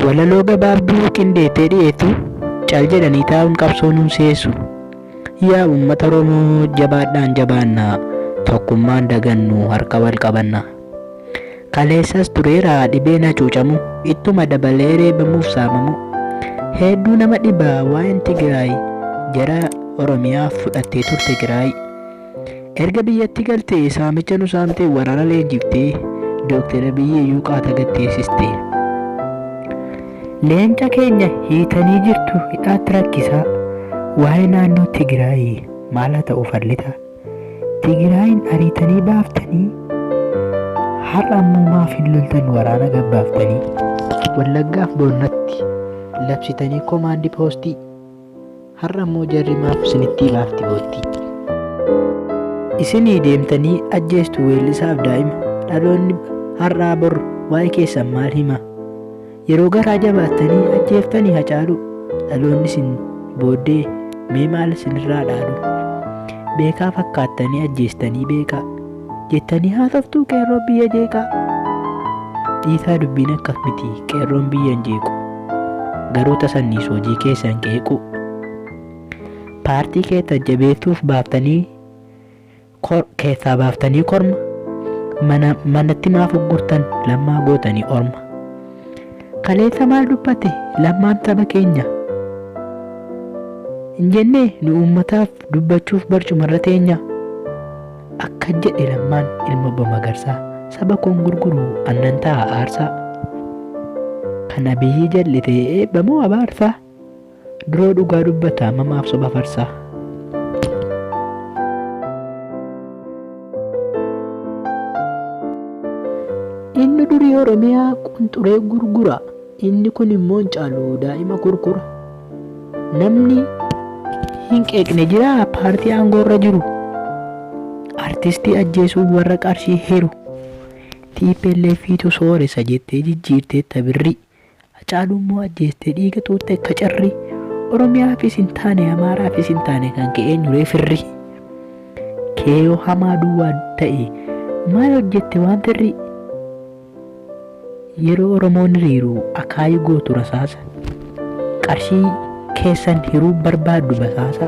walaloo gabaabduu qindeetee dhiyeetu cal jedhanii taa'uun qabsoo nuun seessu. Yaa uummata Oromoo jabaadhaan jabaannaa, tokkummaan dagannu harka wal qabannaa. Kaleessas tureera dhibeen hacuucamu, ittuma dabalee reebamuuf saamamu. Hedduu nama dhibaa waa'een Tigraay, jara Oromiyaaf fudhattee turte Tigraay. Erga biyyatti galtee saamicha nu saamtee waraana leenjiftee, Dookter Abiyyi iyyuu qaata gatteessiste. Leenca keenya hiitanii jirtu hidhaatti rakkisaa. Waa'ee naannoo Tigraay maal haa ta'u fallita? Tigraayin ariitanii baaftanii, har'a ammoo maaf hin loltan waraana gabbaaftanii? Wallaggaaf boonnatti labsitanii komaandii poostii, har'a ammoo jarri maaf isinitti baafti boottii? Isinii deemtanii ajjeestu weellisaaf daa'ima, dhaloonni har'aa bor waa'ee keessan maal hima? Yeroo garaa jabaattanii ajjeeftanii Hacaaluu, dhaloonni isin booddee mee maal isinirraa dhaalu? Beekaa fakkaattanii ajjeestanii beekaa jettanii haasoftuu qeerroon biyya jeeqaa. Dhiisaa dubbiin akkas miti, qeerroon biyya hin jeequ, garoota sanniis hojii keessan qeequ. Paartii keessan jabeessuuf baaftanii keessaa baaftanii korma, manatti maaf uggurtan lammaa gootanii orma. Kaleessa maal dubbate lammaan saba keenya? Hin jennee nu uummataaf dubbachuuf barcumarra teenya. Akka jedhe lammaan ilma Obbo Magarsaa, saba koon gurguru annan ta'a aarsaa. Kana biyyi jal'itee eebbamoo abaarsaa, duroo dhugaa dubbataa mamaaf soba farsaa. Inni durii Oromiyaa qunxuree gurgura, inni kun immoo hin caalu daa'ima kurkura. Namni hin qeeqne jira paartii aangoorra jiru, artistii ajjeesuuf warra qarshii heru. TPLFiitu sooressa jettee jijjiirtee tabirri, Hacaaluu immoo ajjeestee dhiiga tuutte akka carri. Oromiyaafis hin taane Amaaraafis hin taane kan ka'ee nyuree firri. Keeyoo hamaa duwwaa ta'e maal hojjette waan firri? Yeroo Oromoon hiriiru akaayii gootu rasaasa, qarshii keessan hiruu barbaaddu basaasa.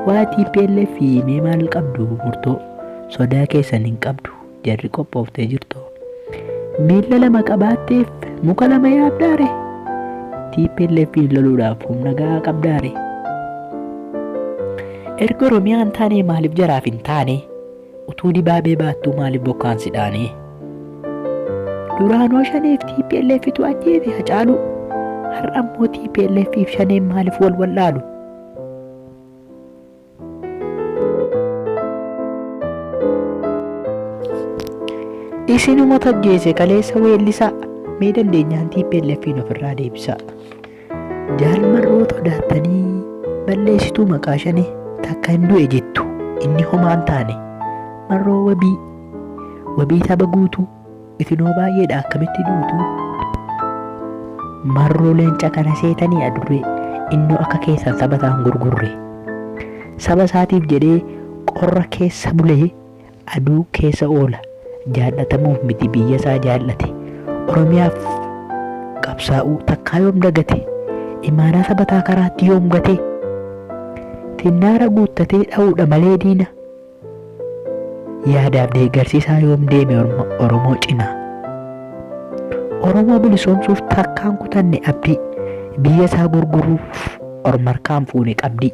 Waa TPLF mee maal qabdu murtoo, sodaa keessan hin qabdu jarri qophooftee jirtu. Miilla lama qabaatteef muka lama yaabdaare, TPLF loluudhaaf humna gahaa qabdaare. Erga Oromiyaa hin taane maaliif jaraaf hin taane? Utuu dibaabee baattuu maaliif bokkaan si dhaane? Duraanoo shaneef TPLFitu ajjeese Hacaaluu, har'a ammoo TPLFiif shaneen maaliif wal wallaalu? Isinuma tajjeese kaleessa weellisaa, mee dandeenyaan TPLFiin ofirraa deebisaa. Jaalmarroo sodaattanii balleessituu maqaa shanee, takka hin du'e jettu inni homaa hin taane. Marroo wabii saba guutuu, isinoo baay'eedha akkamitti duutu? Marroo leenca kana seetanii adurree, innoo akka keessan saba isaan gurgurre. Saba isaatiif jedhee qorra keessa bulee aduu keessa oola, jaallatamuuf miti biyya isaa jaallate. Oromiyaaf qabsaa'uu takkaa yoom dagate? Imaanaa sabataa karaatti yoom gate? Tinnaara guuttatee dha'uudha malee diina. Yaadaaf deeggarsiisaa yoom deeme Oromoo cinaa? Oromoo bilisoomsuuf takkaan kutanne abdii, biyya isaa gurguruuf ormarkaan fuune qabdi.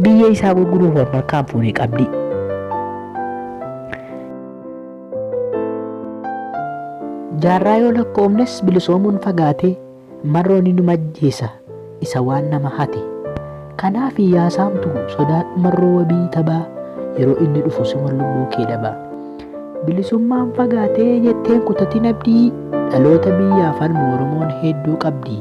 Biyya isaa gurguruuf ormarkaan fuune qabdi. Jaarraa yoo lakkoofnes bilisoomuun fagaate, marroon inuma ajjeesa isa waan nama hate. Kanaaf yaa saamtu sodaadhu marroo wabii tabaa, yeroo inni dhufu siman lubbuu kee dhabaa. Bilisummaan fagaatee jetteen kutatin abdii, dhaloota biyyaaf falmu Oromoon hedduu qabdi.